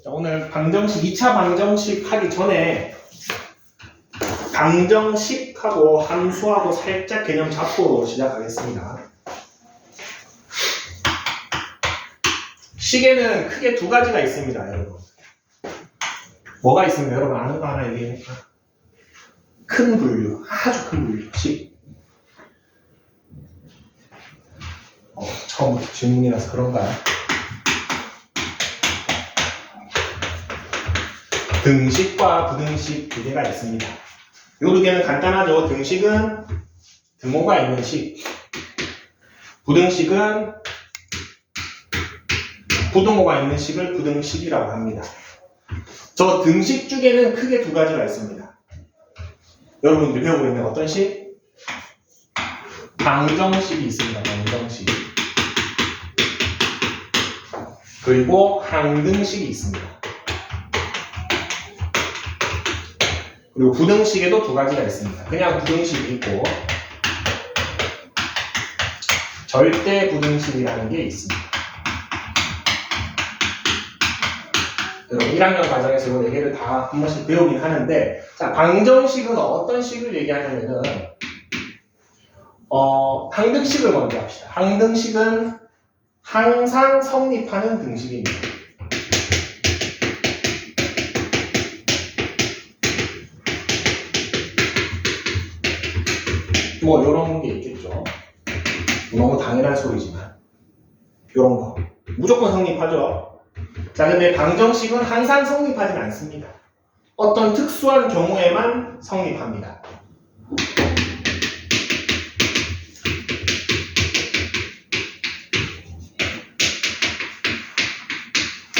자, 오늘 방정식, 2차 방정식 하기 전에 방정식하고 함수하고 살짝 개념 잡고 시작하겠습니다. 식에는 크게 두 가지가 있습니다, 여러분. 뭐가 있습니까? 여러분 아는 거 하나 얘기해볼까? 큰 분류, 아주 큰 분류, 식. 처음부터 질문이라서 그런가요? 등식과 부등식 두 개가 있습니다. 요 두 개는 간단하죠. 등식은 등호가 있는 식, 부등식은 부등호가 있는 식을 부등식이라고 합니다. 저 등식 중에는 크게 두 가지가 있습니다. 여러분들이 배우고 있는 어떤 식? 방정식이 있습니다. 방정식. 그리고 항등식이 있습니다. 그리고 부등식에도 두 가지가 있습니다. 그냥 부등식이 있고 절대 부등식이라는 게 있습니다. 여러분 1학년 과정에서 이 4개를 다 한 번씩 배우긴 하는데, 자, 방정식은 어떤 식을 얘기하냐면은 항등식을 먼저 합시다. 항등식은 항상 성립하는 등식입니다. 뭐 요런 게 있겠죠. 너무 당연한 소리지만 요런 거 무조건 성립하죠. 자, 근데 방정식은 항상 성립하진 않습니다. 어떤 특수한 경우에만 성립합니다.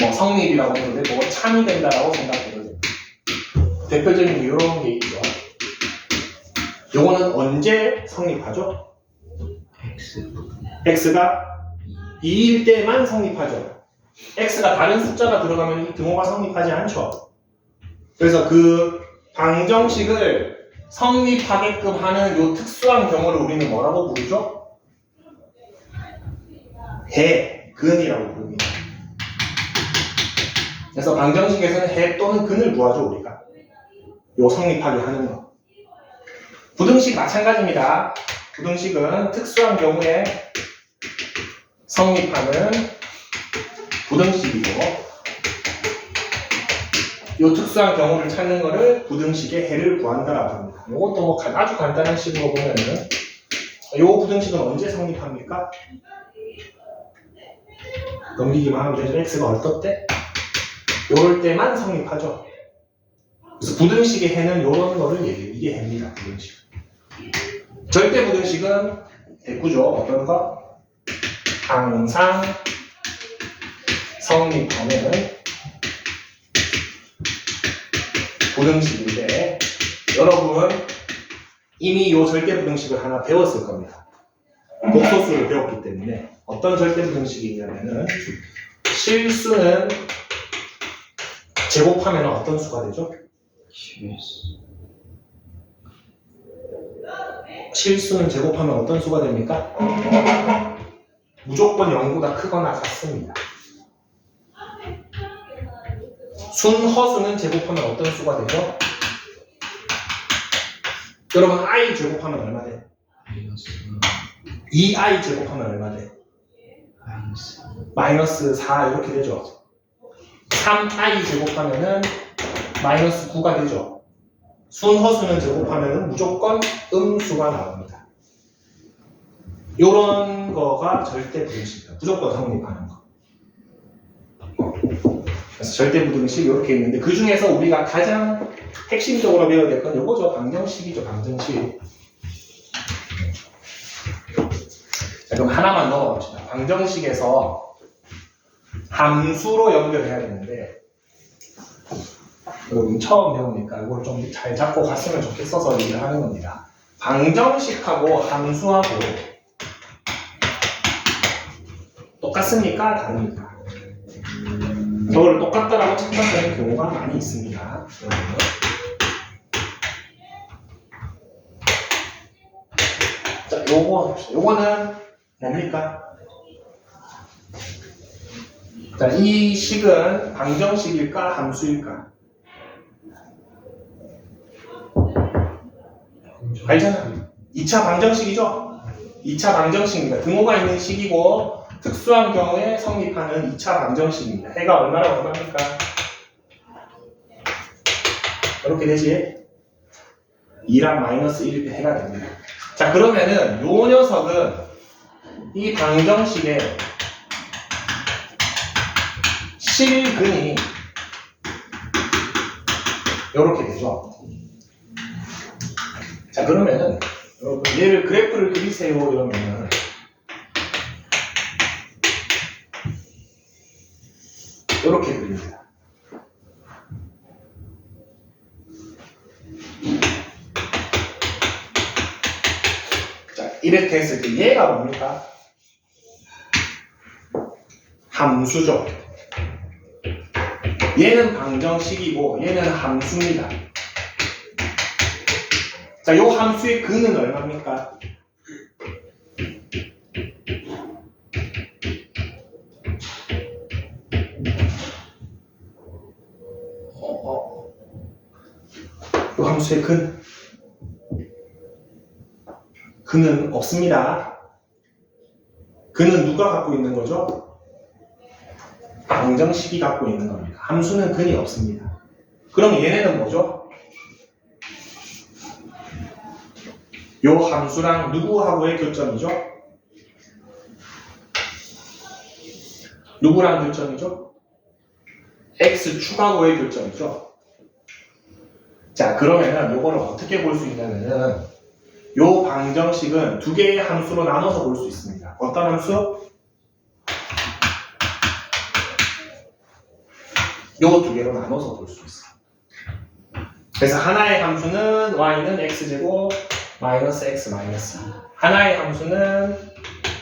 뭐 성립이라고 해도 되고 참이 된다라고 생각해도 됩니다. 대표적인 이런 게 있죠. 요거는 언제 성립하죠? x가 2일 때만 성립하죠. x가 다른 숫자가 들어가면 이 등호가 성립하지 않죠. 그래서 그 방정식을 성립하게끔 하는 요 특수한 경우를 우리는 뭐라고 부르죠? 해, 근이라고 부릅니다. 그래서 방정식에서는 해 또는 근을 구하죠, 우리가. 요 성립하게 하는 거. 부등식 마찬가지입니다. 부등식은 특수한 경우에 성립하는 부등식이고, 이 특수한 경우를 찾는 것을 부등식의 해를 구한다라고 합니다. 이것도 뭐 아주 간단한 식으로 보면은, 이 부등식은 언제 성립합니까? 넘기기만 하면 되죠. x가 어떨 때? 요럴 때만 성립하죠. 그래서 부등식의 해는 이런 거를 얘기해요. 이게 해입니다. 부등식. 절대 부등식은 대꾸죠. 어떤 거? 항상 성립하는 부등식인데, 여러분 이미 이 절대 부등식을 하나 배웠을 겁니다. 복소수를 배웠기 때문에. 어떤 절대 부등식이냐면은 실수는 제곱하면 어떤 수가 되죠? 실수는 제곱하면 어떤 수가 됩니까? 무조건 0보다 크거나 같습니다. 순허수는 제곱하면 어떤 수가 되죠? 여러분 i 제곱하면 얼마 돼? 2i 제곱하면 얼마 돼? 마이너스 4 이렇게 되죠. 3i 제곱하면은 마이너스 9가 되죠. 순허수는 제곱하면은 무조건 음수가 나옵니다. 요런 거가 절대 부등식이에요. 무조건 성립하는 거. 그래서 절대 부등식 이렇게 있는데, 그 중에서 우리가 가장 핵심적으로 배워야 될 건 요거죠. 방정식이죠. 방정식. 자, 그럼 하나만 넣어봅시다. 방정식에서 함수로 연결해야 되는데, 여러분 처음 배우니까 이걸 좀 잘 잡고 갔으면 좋겠어서 얘기를 하는 겁니다. 방정식하고 함수하고 똑같습니까? 다릅니까? 저걸 똑같다라고 착각하는 경우가 많이 있습니다. 자, 요거는 뭡니까? 자, 이 식은 방정식일까 함수일까? 알잖아. 2차 방정식이죠? 2차 방정식입니다. 등호가 있는 식이고 특수한 경우에 성립하는 2차 방정식입니다. 해가 얼마랑 얼마입니까? 이렇게 되지? 2랑 마이너스 1 이렇게 해가 됩니다. 자, 그러면은 요 녀석은 이 방정식의 실근이 이렇게 되죠. 자, 그러면은 여러분 얘를 그래프를 그리세요 이러면은 이렇게 그립니다. 자, 이렇게 했을 때 얘가 뭡니까? 함수죠. 얘는 방정식이고 얘는 함수입니다. 자, 요 함수의 근은 얼마입니까? 요 함수의 근은 없습니다. 근은 누가 갖고 있는 거죠? 방정식이 갖고 있는 겁니다. 함수는 근이 없습니다. 그럼 얘네는 뭐죠? 요 함수랑 누구하고의 교점이죠? 누구랑 교점이죠? x축하고의 교점이죠. 자, 그러면은 요거를 어떻게 볼 수 있냐면은 요 방정식은 두 개의 함수로 나눠서 볼 수 있습니다. 어떤 함수? 요 두 개로 나눠서 볼 수 있어요. 그래서 하나의 함수는 y는 x제곱 마이너스 x 마이너스 2. 하나의 함수는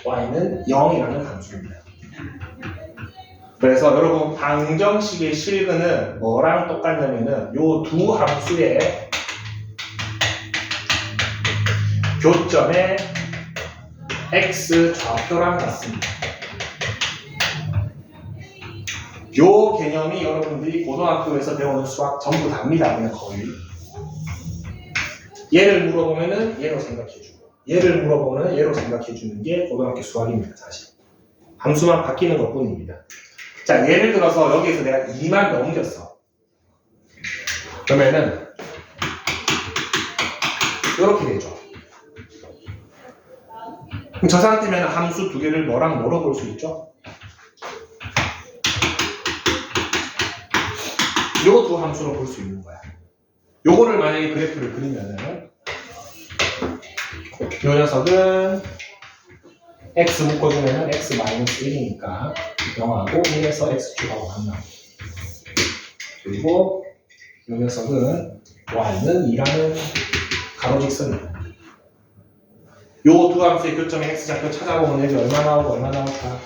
y는 0이라는 함수입니다. 그래서 여러분 방정식의 실근은 뭐랑 똑같냐면은 요 두 함수의 교점의 x 좌표랑 같습니다. 요 개념이 여러분들이 고등학교에서 배우는 수학 전부 답니다. 그냥 거의. 얘를 물어보면은 얘로 생각해주고 얘를 물어보면은 얘로 생각해주는 게 고등학교 수학입니다. 사실. 함수만 바뀌는 것 뿐입니다. 자, 예를 들어서 여기에서 내가 2만 넘겼어. 그러면은 이렇게 되죠. 그럼 저 상태면 함수 두 개를 뭐랑 뭐로 볼 수 있죠? 요 두 함수로 볼 수 있는 거야. 요거를 만약에 그래프를 그리면은 요 녀석은 x 묶어주면은 x 마이너스 1이니까 0하고 1에서 x축하고 만나고, 그리고 요 녀석은 y는 2라는 가로직선이에요. 요 두 함수의 교점의 x좌표 찾아보면 여기 얼마 나오고 얼마 나올까?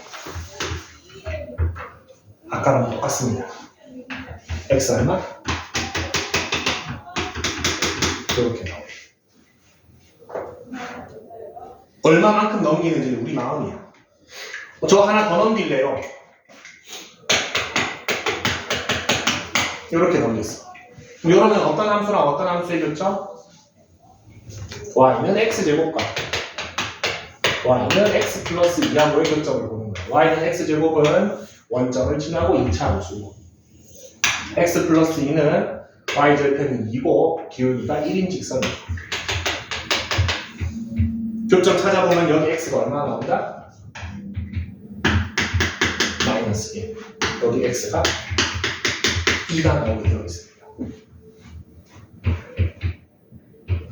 아까랑 똑같습니다. x 얼마? 이렇게 나와요. 얼마만큼 넘기는지는 우리 마음이야. 저 하나 더 넘길래요. 이렇게 넘겼어. 그럼 이러면 어떤 함수랑 어떤 함수의 교점? y는 x제곱과 y는 x 플러스 2하고의 교점을 보는 거예요. y는 x제곱은 원점을 지나고 2차 함수고 x 플러스 2는 y절편이 2고 기울기가 1인 직선이에요. 교점 찾아보면 여기 x가 얼마 나온다? 마이너스 1. 여기 x가 2가 나오게 되어 있습니다.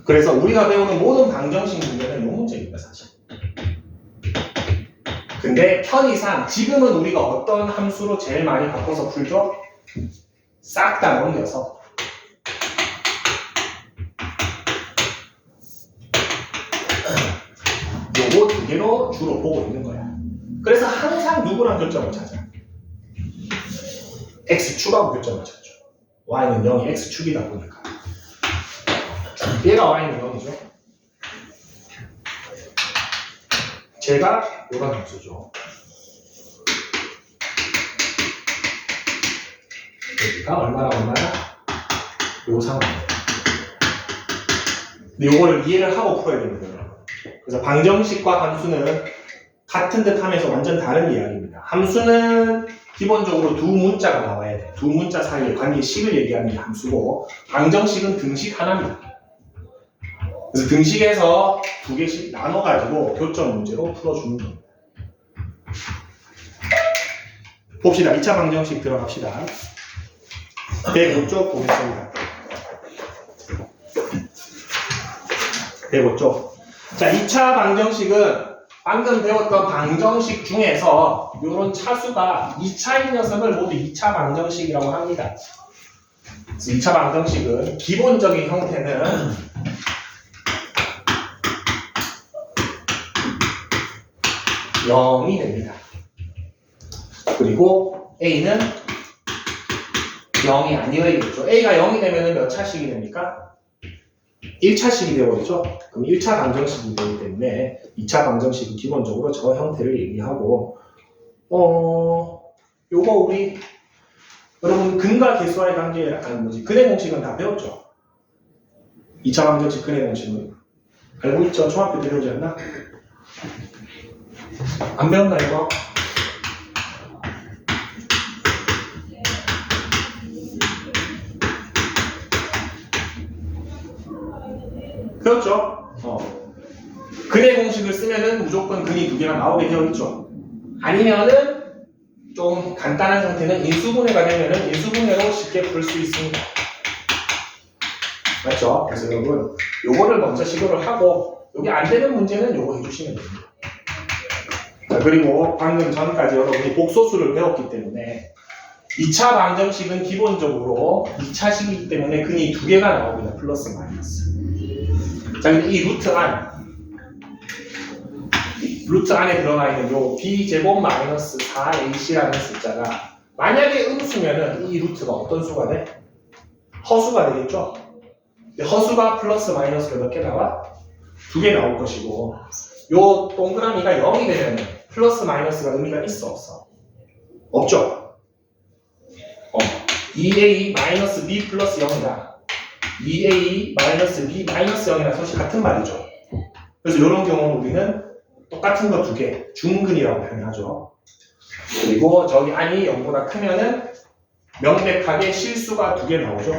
그래서 우리가 배우는 모든 방정식 문제는 이 문제입니다, 사실. 근데 편의상 지금은 우리가 어떤 함수로 제일 많이 바꿔서 풀죠? 싹 다 넘겨서 요거 두 개로 주로 보고 있는 거야. 그래서 항상 누구랑 교점을 찾아? x축하고 교점을 찾죠. y는 0이 x축이다 보니까. 얘가 y는 0이죠. 제가 이런 함수죠. 되니까 얼마나 요 상황. 근데 요거를 이해를 하고 풀어야 됩니다. 그래서 방정식과 함수는 같은 듯 하면서 완전 다른 이야기입니다. 함수는 기본적으로 두 문자가 나와야 돼. 두 문자 사이의 관계식을 얘기하는 게 함수고, 방정식은 등식 하나입니다. 그래서 등식에서 두 개씩 나눠가지고 교점 문제로 풀어주는 겁니다. 봅시다. 2차 방정식 들어갑시다. 105쪽 보겠습니다. 105쪽. 자, 2차 방정식은 방금 배웠던 방정식 중에서 이런 차수가 2차인 녀석을 모두 2차 방정식이라고 합니다. 그래서 2차 방정식은 기본적인 형태는 (0이) 됩니다. 그리고 A는 0이 아니어야겠죠. A가 0이 되면 몇 차식이 됩니까? 1차식이 되어버리죠. 그럼 1차 방정식이 되기 때문에 2차 방정식은 기본적으로 저 형태를 얘기하고, 요거 우리 여러분 근과 계수와의 관계라는 근의 공식은 다 배웠죠. 2차 방정식 근의 공식은 알고 있죠? 중학교 때 배우지 않나? 안 배웠나 이거? 배웠죠? 근의 공식을 쓰면은 무조건 근이 두 개가 나오게 되어 있죠. 아니면은 좀 간단한 상태는 인수분해가 되면은 인수분해로 쉽게 풀 수 있습니다. 맞죠? 그래서 여러분 요거를 먼저 시도를 하고, 여기 안 되는 문제는 요거 해주시면 됩니다. 자, 그리고 방금 전까지 여러분이 복소수를 배웠기 때문에 2차 방정식은 기본적으로 2차식이기 때문에 근이 두 개가 나옵니다. 플러스 마이너스. 자, 근데 이 루트 안에 들어가 있는 요 b제곱 마이너스 4ac라는 숫자가 만약에 음수면은 이 루트가 어떤 수가 돼? 허수가 되겠죠? 근데 허수가 플러스 마이너스가 몇 개 나와? 두 개 나올 것이고, 요 동그라미가 0이 되면 플러스 마이너스가 의미가 있어 없어? 없죠? 2a 마이너스 b 플러스 0이다. 2a 마이너스 b 마이너스 0이랑 사실 같은 말이죠. 그래서 이런 경우는 우리는 똑같은 거 두 개, 중근이라고 표현하죠. 그리고 저기 안이 0보다 크면은 명백하게 실수가 두 개 나오죠.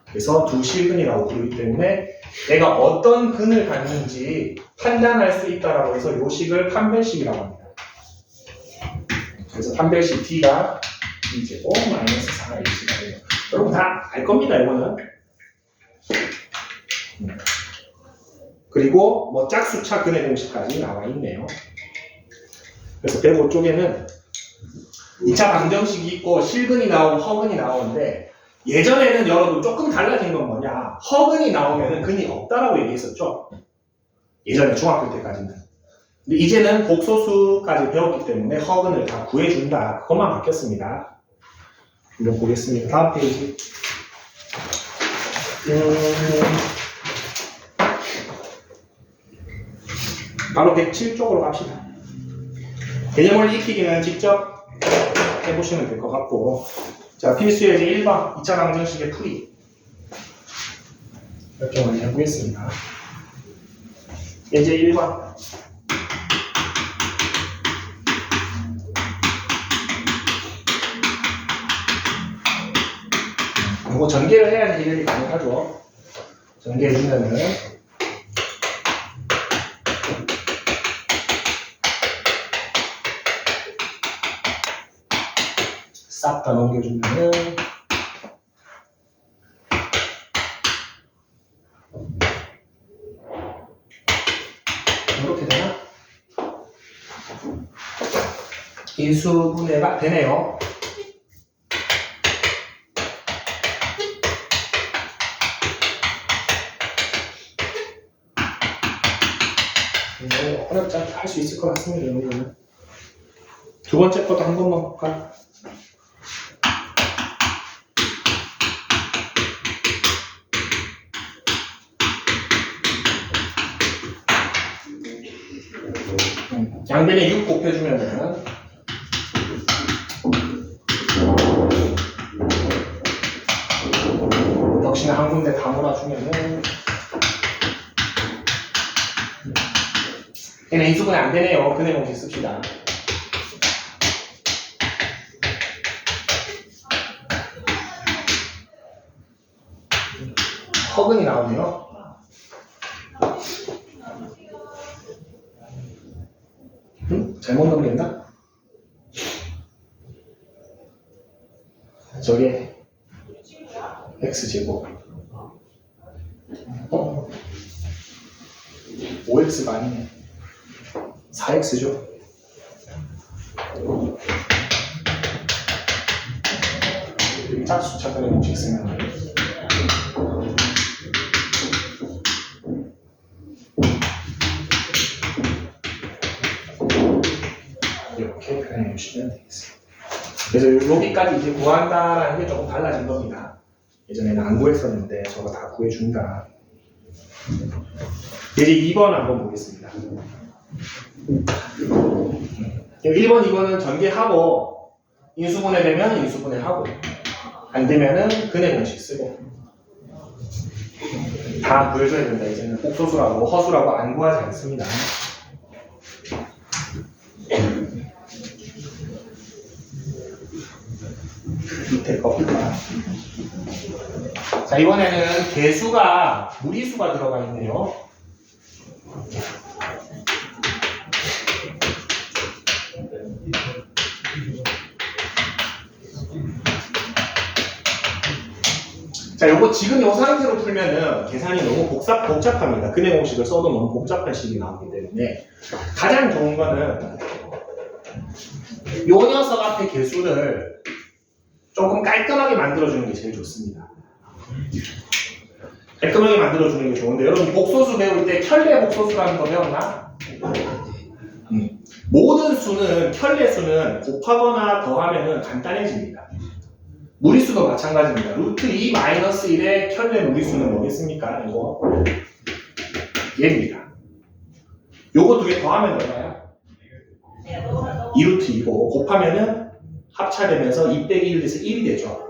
그래서 두 실근이라고 부르기 때문에 내가 어떤 근을 갖는지 판단할 수 있다라고 해서 이 식을 판별식이라고 합니다. 그래서 판별식 D가 b제곱 마이너스 4ac가 돼요. 여러분 다 알 겁니다, 이거는. 그리고 뭐 짝수차 근의 공식까지 나와 있네요. 그래서 105쪽에는 2차 방정식이 있고 실근이 나오고 허근이 나오는데, 예전에는 여러분 조금 달라진 건 뭐냐, 허근이 나오면 근이 없다라고 얘기했었죠. 예전에 중학교 때까지는. 근데 이제는 복소수까지 배웠기 때문에 허근을 다 구해준다, 그것만 바뀌었습니다. 한번 보겠습니다. 다음 페이지. 바로 107쪽으로 갑시다. 개념을 익히기는 직접 해보시면 될 것 같고, 자, 필수예제 1번 2차 방정식의 풀이 이렇게 먼저 해보겠습니다. 예제 1번 이거 전개를 해야 해결이 가능하죠. 전개해주면은 싹 다 넘겨주면은 이렇게 되나? 인수분해가 되네요. 어렵지 않게 할 수 있을 것 같습니다. 여러분. 두 번째 것도 한 번만 볼까? 양변에 6 곱해주면은 혹시나 한 군데 다 몰아주면은 얘는 인수분해 안 되네요. 근해 공식 씁시다. 허근이 나오네요. 잘못 넘겼나? 저게 x제곱 5x가 아니네. 4x죠. 여기 짝수 찾아내 공식 쓰면 이렇게 표현해 주시면 되겠습니다. 그래서 여기까지 이제 구한다라는 게 조금 달라진 겁니다. 예전에는 안 구했었는데 저거 다 구해준다. 이제 2번 한번 보겠습니다. 1번, 2번은 전개하고 인수분해 되면 인수분해 하고 안 되면은 근해 공식 쓰고 다 구해줘야 된다. 이제는 복소수라고 허수라고 안 구하지 않습니다. 밑에 겁니다. 자, 이번에는 개수가 무리수가 들어가 있네요. 자, 요거 지금 요 상태로 풀면은 계산이 너무 복잡합니다. 근해 공식을 써도 너무 복잡한 식이 나오기 때문에 가장 좋은 거는 요 녀석 앞에 개수를 조금 깔끔하게 만들어주는 게 제일 좋습니다. 깔끔하게 만들어주는 게 좋은데 여러분 복소수 배울 때 켤레 복소수라는 거 배웠나? 모든 수는 켤레 수는 곱하거나 더하면은 간단해집니다. 무리수도 마찬가지입니다. 루트 2 마이너스 1의 켤레 무리수는 뭐겠습니까? 이거 얘입니다. 요거 두 개 더하면 얼마야? 2루트 2고 곱하면은 합차되면서 2 빼기 1 돼서 1이 되죠.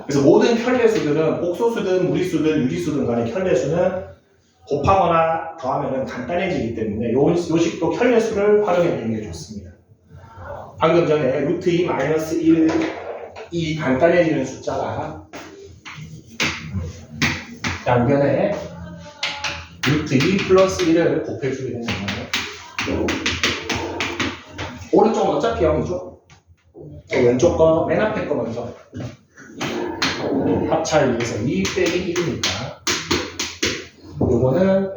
그래서 모든 켤레수들은 복소수든 무리수든 유리수든 간에 켤레수는 곱하거나 더하면은 간단해지기 때문에 요 식도 켤레수를 활용해 보는 게 좋습니다. 방금 전에 루트 2 마이너스 1이 간단해지는 숫자가 양변에 루트 2 플러스 1을 곱해주게 되는 거예요. 오른쪽은 어차피 0이죠. 왼쪽 거, 맨 앞에 거 먼저 합차를 위해서 2 빼기 1이니까 요거는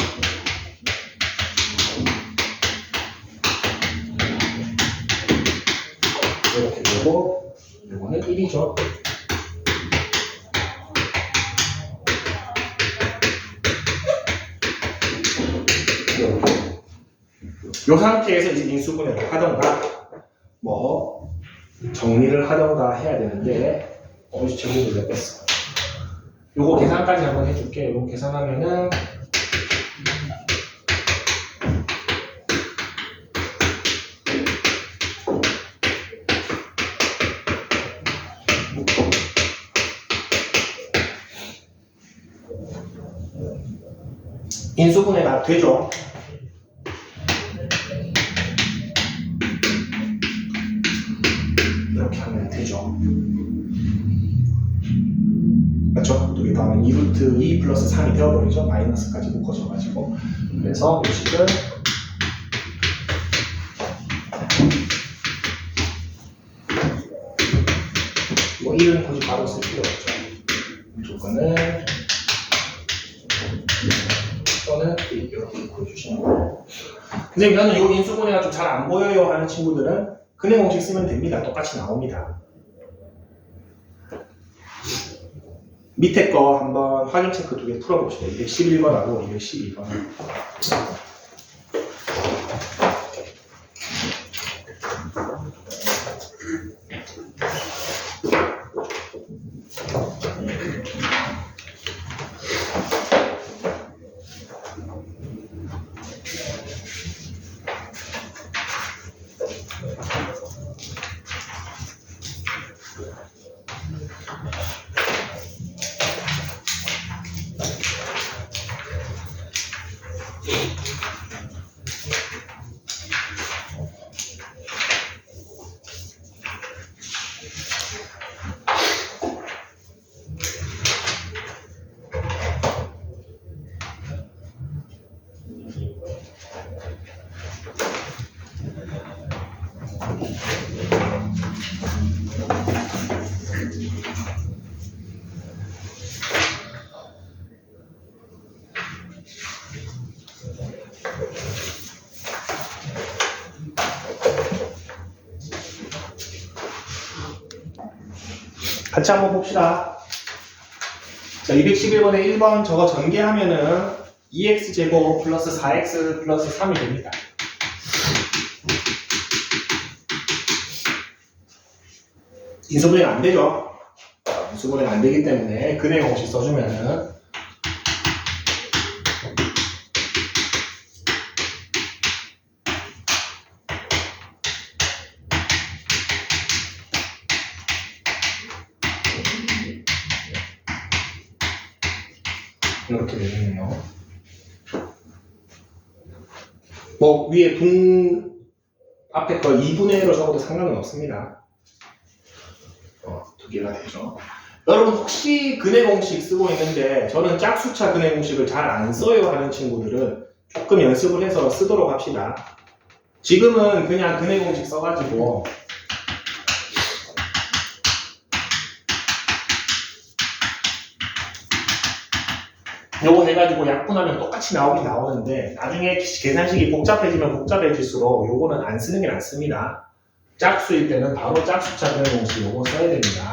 이렇게 되고 요거는 1이죠. 이렇게 요 상태에서 이제 인수분해를 하던가 뭐 정리를 하던가 해야 되는데 제목을 왜 뺐어? 요거 계산까지 한번 해줄게. 요거 계산하면은 인수분해가 되죠. 이렇게 하면 되죠. 그렇죠? 두 개 더하면 2루트 2 플러스 3이 되어버리죠. 마이너스까지 묶어져가지고. 그래서 이 식을 뭐 1은 굳이 바로 쓸 필요 없죠. 무조건은 또는 이렇게 보여주시는 거예요. 선생님 저는 이 인수분해가 좀 잘 안 보여요 하는 친구들은 근해 공식 쓰면 됩니다. 똑같이 나옵니다. 밑에 거 한번 확인 체크 두 개 풀어봅시다. 211번하고 212번. 같이 한번 봅시다. 자, 211번에 1번 저거 전개하면은 2x제곱 플러스 4x 플러스 3이 됩니다. 인수분해 안 되죠? 인수분해 안 되기 때문에 근의 공식 써주면은 이렇게 되겠네요. 뭐 위에 앞에 거 2분의 1로 적어도 상관은 없습니다. 두 개가 되죠. 여러분 혹시 근의 공식 쓰고 있는데 저는 짝수차 근의 공식을 잘 안 써요 하는 친구들은 조금 연습을 해서 쓰도록 합시다. 지금은 그냥 근의 공식 써가지고 요거 해가지고 약분하면 똑같이 나오긴 나오는데 나중에 계산식이 복잡해지면 복잡해질수록 요거는 안 쓰는 게 낫습니다. 짝수일 때는 바로 짝수차 근의 공식 요거 써야 됩니다.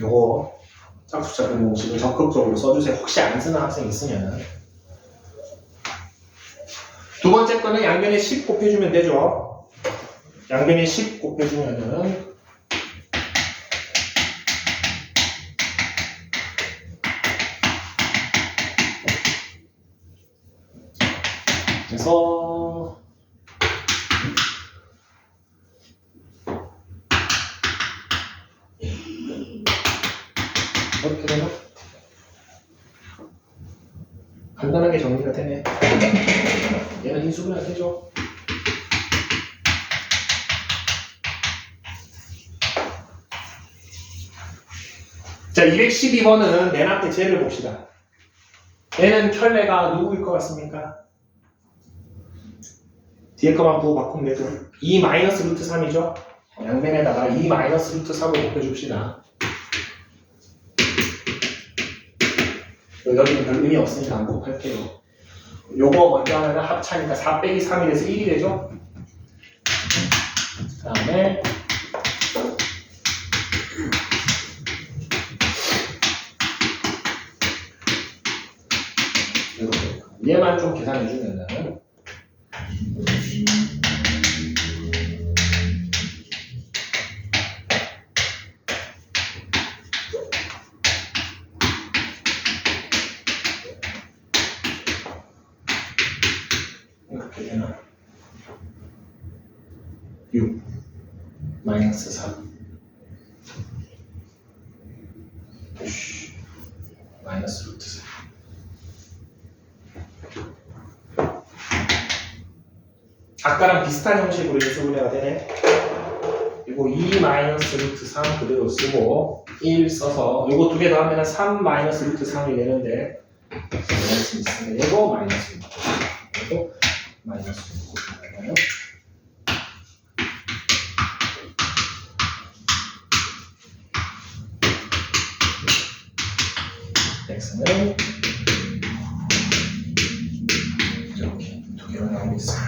요거 짝수차 근의 공식을 적극적으로 써주세요. 혹시 안 쓰는 학생 있으면은. 두 번째 거는 양변에 10 곱해주면 되죠. 양변에 10 곱해주면은 그래서 이렇게 되나? 간단하게 정리가 되네. 얘는 인수분해가 되죠. 자, 212번은 맨 앞에 쟤를 봅시다. 얘는 켤레가 누구일 것 같습니까? 뒤에 거만 부호 바꾸면 되죠. 2 마이너스 루트 3이죠. 양변에다가 2 마이너스 루트 3을 곱해줍시다. 여기는 별 의미 없으니까 안 곱할게요. 요거 먼저 하면 합차니까 4 빼기 3이 돼서 1이 되죠. 그 다음에 얘만 좀 계산해주면은 이렇게 되나? 6 마이너스 3 마이너스 루트 4 아까랑 비슷한 형식으로 인수분해가 되네. 그리고 2 마이너스 루트 3 그대로 쓰고 1 써서 요거 두 개 더하면 3 마이너스 루트 3이 되는데 마이너스 있으면 얘도 마이너스 6 얘도 마이너스 6 곱하면 x는 이렇게 두 개로 나오고 있어요.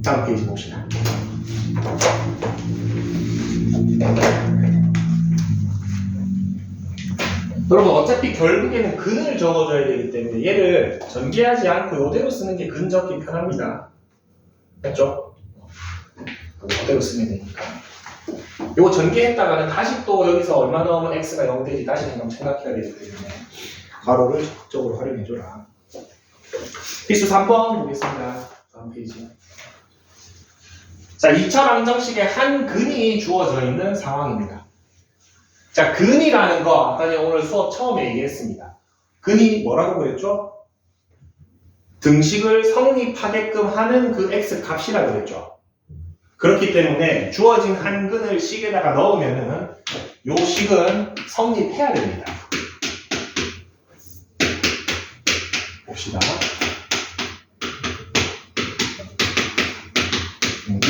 다음 페이지 봅시다. 여러분 어차피 결국에는 근을 적어줘야 되기 때문에 얘를 전개하지 않고 이대로 쓰는 게 근 적기 편합니다. 됐죠? 이대로 쓰면 되니까. 이거 전개했다가는 다시 또 여기서 얼마 넣으면 x가 0 되지 다시 정각해야 되기 때문에 가로를 적극적으로 활용해줘라. 필수 3번 보겠습니다. 다음 페이지. 자, 2차 방정식에 한 근이 주어져 있는 상황입니다. 자, 근이라는 거 아까 오늘 수업 처음에 얘기했습니다. 근이 뭐라고 그랬죠? 등식을 성립하게끔 하는 그 x 값이라고 그랬죠. 그렇기 때문에 주어진 한 근을 식에다가 넣으면은 요 식은 성립해야 됩니다. 봅시다.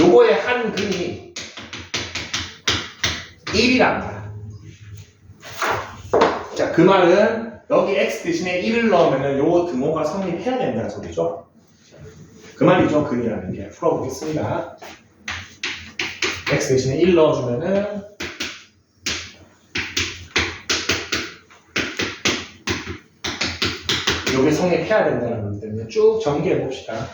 요거의 한 근이 1이랍니다. 자, 그 말은 여기 x 대신에 1을 넣으면 요 등호가 성립해야 된다는 소리죠. 그 말이죠. 근이라는 게. 풀어보겠습니다. x 대신에 1 넣어주면은 요게 성립해야 된다는 거기 때문에 쭉 전개해 봅시다.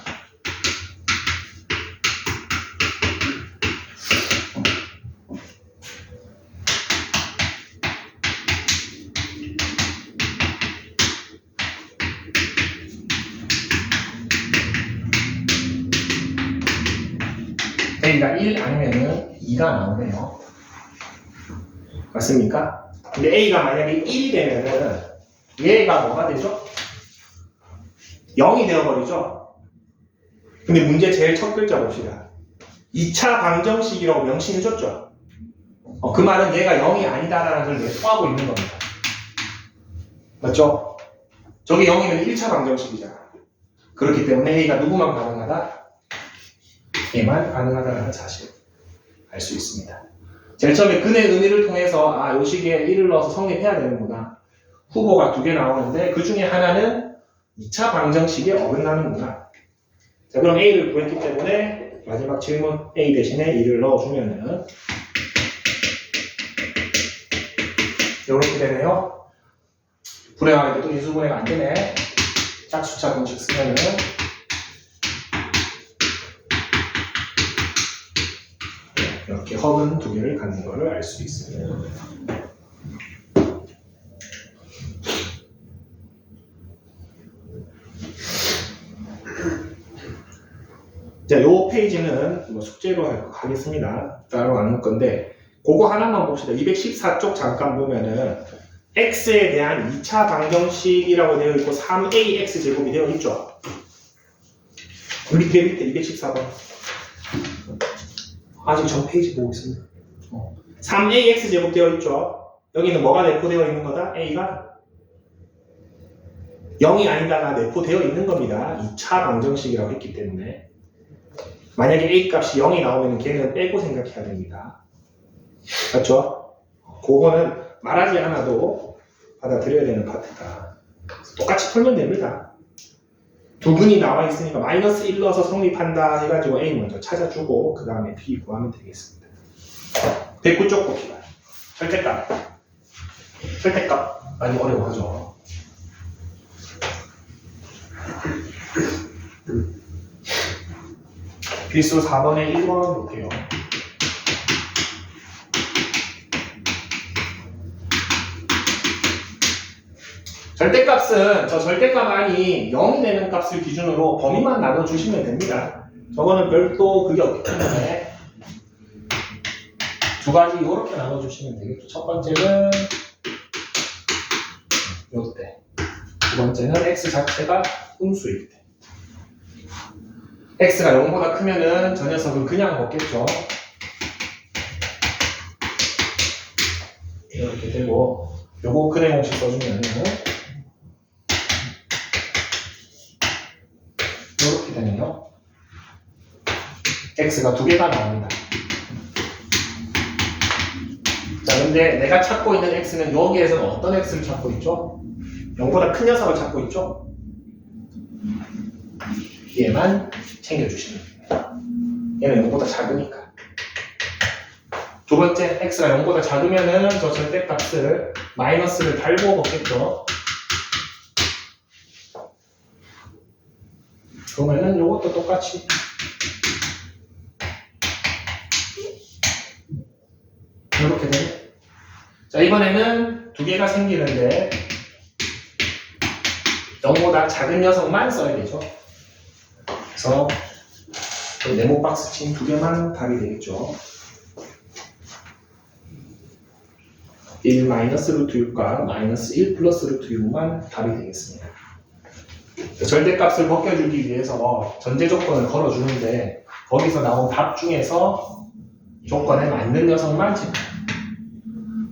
A가 1 아니면은 2가 나오네요. 맞습니까? 근데 A가 만약에 1이 되면은 얘가 뭐가 되죠? 0이 되어버리죠? 근데 문제 제일 첫 글자 봅시다. 2차 방정식이라고 명시해줬죠? 그 말은 얘가 0이 아니다라는 걸 내포하고 있는 겁니다. 맞죠? 저게 0이면 1차 방정식이잖아. 그렇기 때문에 A가 누구만 가능하다? 얘만 가능하다는 사실을 알 수 있습니다. 제일 처음에 근의 의미를 통해서 요 시기에 1을 넣어서 성립해야 되는구나. 후보가 2개 나오는데 그 중에 하나는 2차 방정식에 어긋나는구나. 자, 그럼 A를 구했기 때문에 마지막 질문 A 대신에 2를 넣어주면은 이렇게 되네요. 불행하게도 또 인수분해가 안 되네. 짝수차 공식 쓰면은 이렇게 허근 2개를 갖는 것을 알 수 있습니다. 자, 요 페이지는 숙제로 하겠습니다. 따로 안 할 건데, 그거 하나만 봅시다. 214쪽 잠깐 보면은, x에 대한 2차 방정식이라고 되어 있고, 3ax 제곱이 되어 있죠. 밑에 214번. 아직 전 페이지 보고 있습니다. 3ax 제곱 되어 있죠. 여기는 뭐가 내포되어 있는 거다? a가 0이 아니다가 내포되어 있는 겁니다. 2차 방정식이라고 했기 때문에. 만약에 a 값이 0이 나오면 걔는 빼고 생각해야 됩니다. 맞죠? 그거는 말하지 않아도 받아들여야 되는 파트다. 똑같이 풀면 됩니다. 두 근이 나와 있으니까 마이너스 1 넣어서 성립한다 해가지고 a 먼저 찾아주고 그 다음에 b 구하면 되겠습니다. 109쪽 봅시다. 절대값. 절대값 많이 어려워하죠. 필수 4번에 1번 볼게요. 절대값은 저 절대값 안이 0이 되는 값을 기준으로 범위만 나눠주시면 됩니다. 저거는 별도 그게 없기 때문에 두 가지 이렇게 나눠주시면 되겠죠. 첫 번째는 요때, 두 번째는 x 자체가 음수일 때. x가 0보다 크면은 저 녀석은 그냥 먹겠죠. 이렇게 되고 요거 근의 공식 써주면은 이렇게 되네요. x가 2개가 나옵니다. 자, 근데 내가 찾고 있는 x는 여기에서는 어떤 x를 찾고 있죠? 0보다 큰 녀석을 찾고 있죠? 얘만 챙겨주시면 됩니다. 얘는 0보다 작으니까. 두 번째, x가 0보다 작으면은 저 절대값을 마이너스를 달고 먹겠죠. 그러면은 요것도 똑같이 이렇게 되네. 자, 이번에는 2개가 생기는데 0보다 작은 녀석만 써야 되죠. 그래서 네모 박스 친 2개만 답이 되겠죠. 1 마이너스 루트 6과 마이너스 1 플러스 루트 6만 답이 되겠습니다. 절대값을 벗겨주기 위해서 전제 조건을 걸어주는데 거기서 나온 답 중에서 조건에 맞는 녀석만 체크.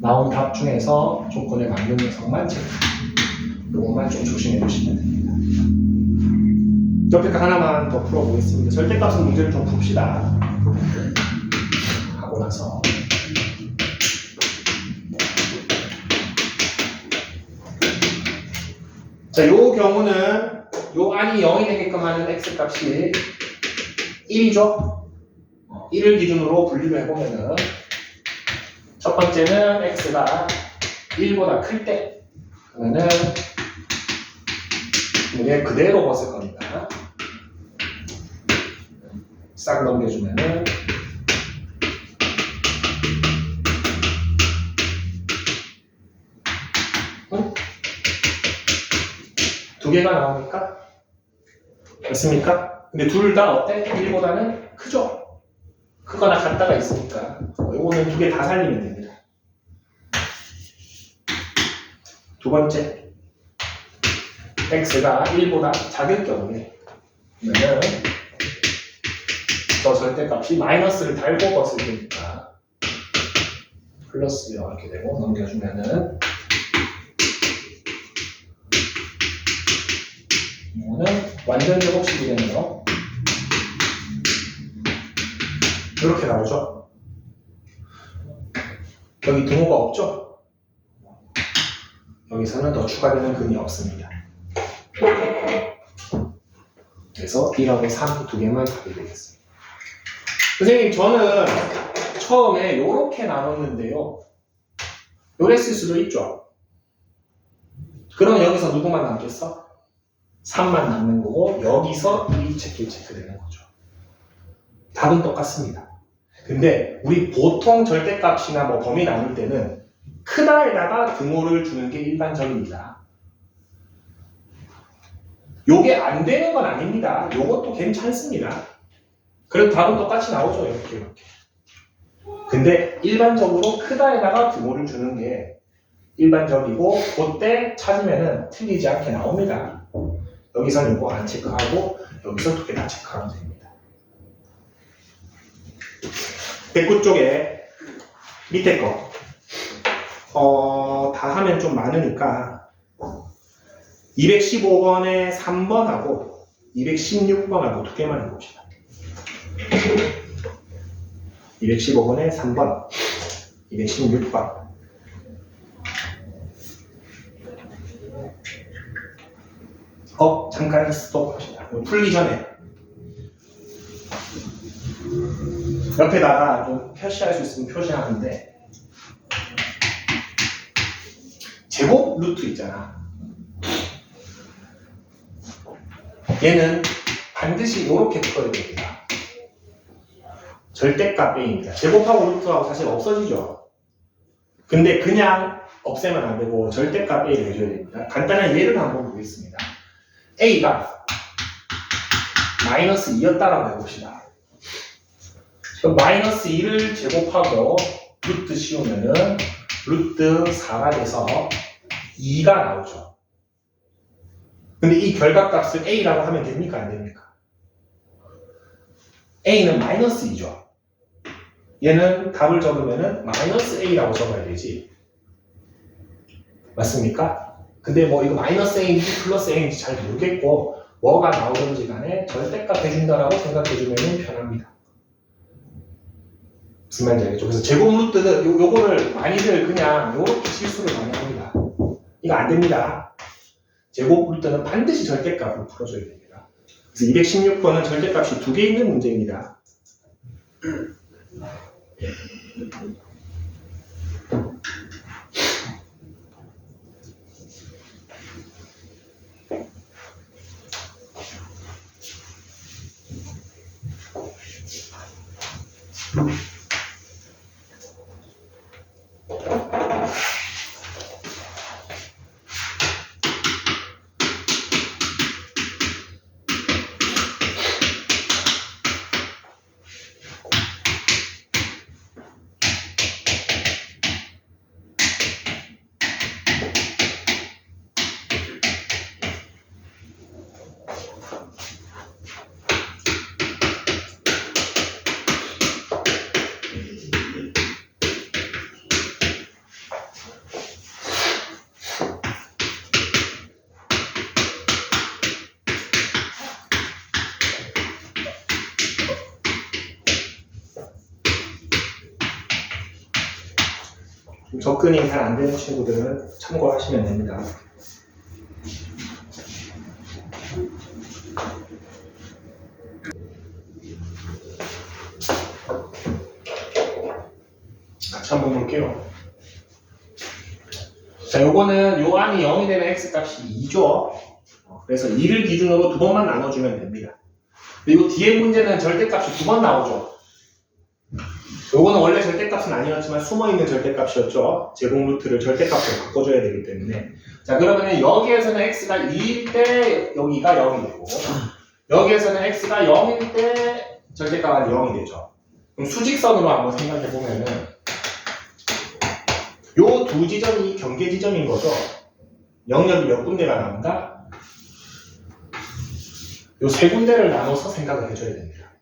나온 답 중에서 조건에 맞는 녀석만 체크. 이것만 좀 조심해 주시면 됩니다. 옆에 거 하나만 더 풀어보겠습니다. 절대값은 문제를 좀 풉시다. 하고 나서 자, 요 경우는 요 안이 0이 되게끔 하는 x값이 1이죠. 1을 기준으로 분류를 해보면은 첫 번째는 x가 1보다 클 때 그러면은 이게 그대로 벗을 겁니다. 싹 넘겨주면은 두 개가 나오니까 맞습니까? 근데 둘 다 어때? 1보다는 크죠? 크거나 같다가 있으니까 이거는 두 개 다 살리면 됩니다. 두 번째 x가 1보다 작을 경우에 그러면 저 절대값이 마이너스를 달고 벗을 테니까 플러스 이렇게 되고 넘겨주면은 이거는 완전 제곱식이 되네요. 이렇게 나오죠. 여기 등호가 없죠? 여기서는 더 추가되는 근이 없습니다. 그래서 1하고 3 두 개만 답이 되겠습니다. 선생님, 저는 처음에 이렇게 나눴는데요. 요래 쓸 수도 있죠. 그럼 여기서 누구만 남겠어? 3만 남는 거고 여기서 1 체크 되는 거죠. 답은 똑같습니다. 근데 우리 보통 절대값이나 뭐 범위 나눌 때는 크다에다가 등호를 주는 게 일반적입니다. 요게 안 되는 건 아닙니다. 요것도 괜찮습니다. 그래도 답은 똑같이 나오죠. 이렇게. 근데 일반적으로 크다에다가 등호를 주는 게 일반적이고 그때 찾으면은 틀리지 않게 나옵니다. 여기서는 이거 안 체크하고 여기서 두 개 다 체크하면 됩니다. 109쪽에 밑에 거 다 하면 좀 많으니까 215번에 3번하고 216번하고 두 개만 해봅시다. 215번에 3번 216번 잠깐 스톱합시다. 풀기 전에 옆에다가 좀 표시할 수 있으면 표시하는데 제곱 루트 있잖아. 얘는 반드시 이렇게 풀어야 됩니다. 절대값 A입니다. 제곱하고 루트하고 사실 없어지죠. 근데 그냥 없애면 안 되고 절대값 A를 해줘야 됩니다. 간단한 예를 한번 보겠습니다. A가 마이너스 2였다라고 해봅시다. 그럼 마이너스 2를 제곱하고 루트 씌우면은 루트 4가 돼서 2가 나오죠. 근데 이 결과값을 A라고 하면 됩니까? 안 됩니까? A는 마이너스 2죠. 얘는 답을 적으면은 마이너스 A라고 적어야 되지. 맞습니까? 근데 뭐 이거 마이너스 A인지 플러스 A인지 잘 모르겠고 뭐가 나오든지 간에 절대값 해준다라고 생각해주면 편합니다. 무슨 말인지 알겠죠? 그래서 제곱 루트는 요거를 많이들 그냥 요렇게 실수를 많이 합니다. 이거 안 됩니다. 제곱 루트는 반드시 절대값으로 풀어줘야 됩니다. 그래서 216번은 절대값이 두 개 있는 문제입니다. 접근이 잘 안 되는 친구들은 참고하시면 됩니다. 같이 한번 볼게요. 자, 요거는 요 안이 0이 되면 x값이 2죠. 그래서 2를 기준으로 두 번만 나눠주면 됩니다. 그리고 뒤에 문제는 절대값이 두 번 나오죠. 요거는 원래 절대값은 아니었지만 숨어있는 절대값이었죠. 제곱 루트를 절대값으로 바꿔줘야 되기 때문에. 자, 그러면 여기에서는 x가 2일 때 여기가 0이 되고, 여기에서는 x가 0일 때 절대값이 0이 되죠. 그럼 수직선으로 한번 생각해 보면은 요 두 지점이 경계 지점인 거죠. 영역이 몇 군데가 나온다? 요 세 군데를 나눠서 생각을 해줘야 됩니다.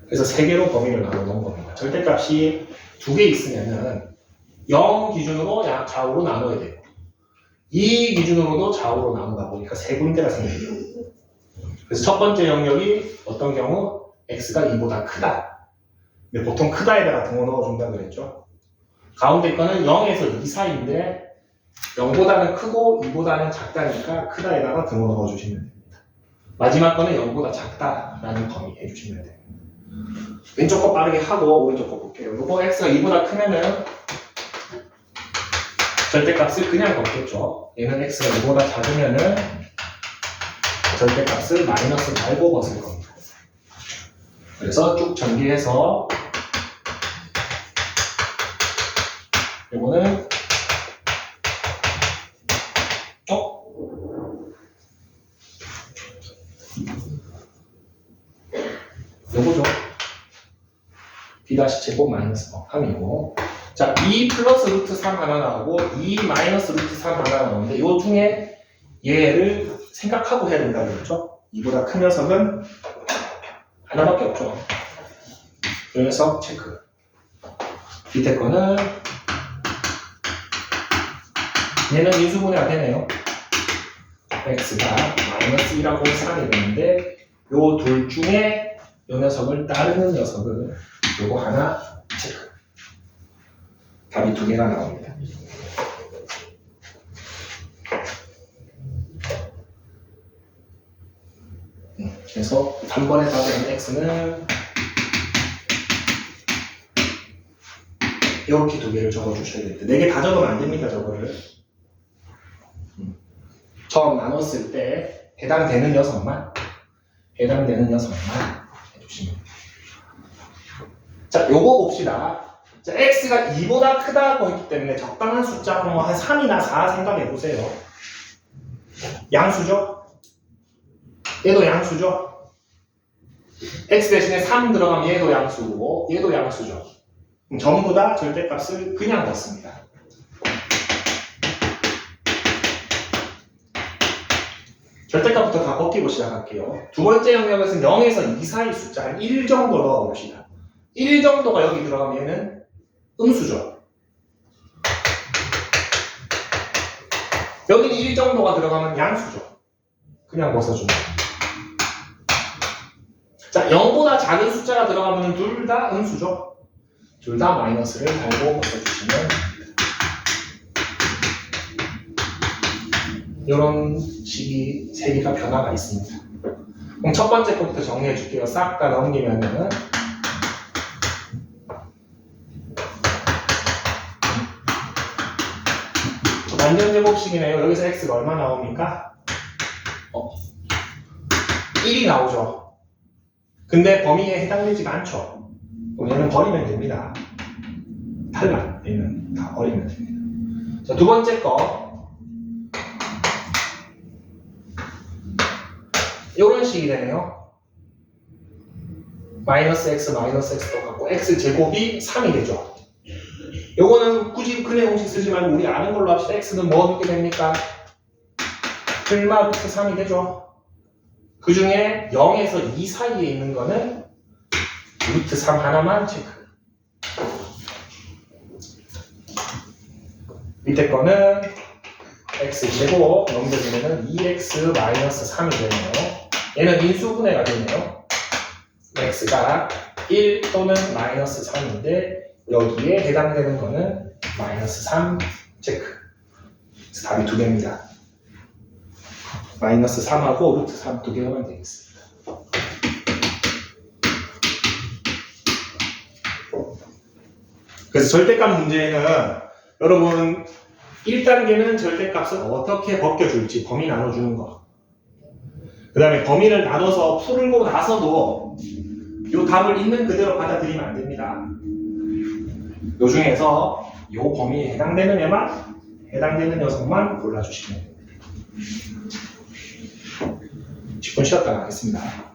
그래서 세 개로 범위를 나눠 놓은 겁니다. 절대값이 두 개 있으면은 0 기준으로 좌우로 나눠야 되고 2 기준으로도 좌우로 나누다 보니까 세 군데가 생기죠. 그래서 첫 번째 영역이 어떤 경우 x가 2보다 크다. 근데 보통 크다에다가 등호 넣어준다 그랬죠. 가운데 거는 0에서 2 사이인데 0보다는 크고 2보다는 작다니까 크다에다가 등호 넣어주시면 됩니다. 마지막 거는 0보다 작다라는 범위 해주시면 됩니다. 왼쪽 거 빠르게 하고 오른쪽 거 볼게요. 요거 x가 2보다 크면은 절대값을 그냥 넣겠죠. 얘는 x가 2보다 작으면은 절대값을 마이너스 달고 벗을 겁니다. 그래서 쭉 전개해서 요거는 요거죠. b-제곱 마이너스 3이고 자, 2 플러스 루트 3 하나 나오고 2 마이너스 루트 3 하나 나오는데 요 중에 얘를 생각하고 해야 된다고 그랬죠. 2보다 큰 녀석은 하나밖에 없죠. 이 녀석 체크. 밑에 거는 얘는 인수분해가 되네요. x가 마이너스 1하고 3이 되는데 요 둘 중에 요 녀석을 따르는 녀석을 요거 하나 체크. 답이 두 개가 나옵니다. 그래서 단번에 답은 x는 이렇게 두 개를 적어주셔야 됩니다. 4개 다 적으면 안 됩니다, 저거를. 처음 나눴을 때 해당되는 녀석만 해주시면 됩니다. 자, 요거 봅시다. 자, x가 2보다 크다고 했기 때문에 적당한 숫자 한 3이나 4 생각해 보세요. 양수죠? 얘도 양수죠? x 대신에 3 들어가면 얘도 양수고 얘도 양수죠. 그럼 전부 다 절대값을 그냥 넣습니다. 절대값부터 다 벗기고 시작할게요. 두 번째 영역에서는 0에서 2 사이 숫자 한 1 정도 넣어봅시다. 1 정도가 여기 들어가면 얘는 음수죠. 여기는 1 정도가 들어가면 양수죠. 그냥 벗어주면 됩니다. 자, 0보다 작은 숫자가 들어가면 둘 다 음수죠. 둘 다 마이너스를 달고 벗어주시면 됩니다. 이런 식이 세 개가 변화가 있습니다. 그럼 첫 번째 거부터 정리해 줄게요. 싹 다 넘기면은 완전 제곱식이네요. 여기서 x가 얼마 나옵니까? 1이 나오죠. 근데 범위에 해당되지가 않죠. 그럼 얘는 버리면 됩니다. 탈락. 얘는 다 버리면 됩니다. 자, 두 번째 거. 이런 식이 되네요. 마이너스 x 똑같고 x 제곱이 3이 되죠. 요거는 굳이 근의 공식 쓰지 말고 우리 아는 걸로 합시다. x는 뭐 넣게 됩니까? 플마 루트 3이 되죠. 그 중에 0에서 2 사이에 있는 거는 루트 3 하나만 체크. 밑에 거는 x 제곱 넘겨주면 2x 마이너스 3이 되네요. 얘는 인수분해가 되네요. x가 1 또는 마이너스 3인데 여기에 해당되는 거는 마이너스 3 체크. 그래서 답이 두 개입니다. 마이너스 3하고 루트 3 두 개만 되겠습니다. 그래서 절대값 문제는 여러분 1단계는 절대값을 어떻게 벗겨줄지 범위 나눠주는 거. 그 다음에 범위를 나눠서 풀고 나서도 이 답을 있는 그대로 받아들이면 안 됩니다. 요 중에서 요 범위에 해당되는 애만 해당되는 녀석만 골라주시면 됩니다. 10분 쉬었다가 하겠습니다.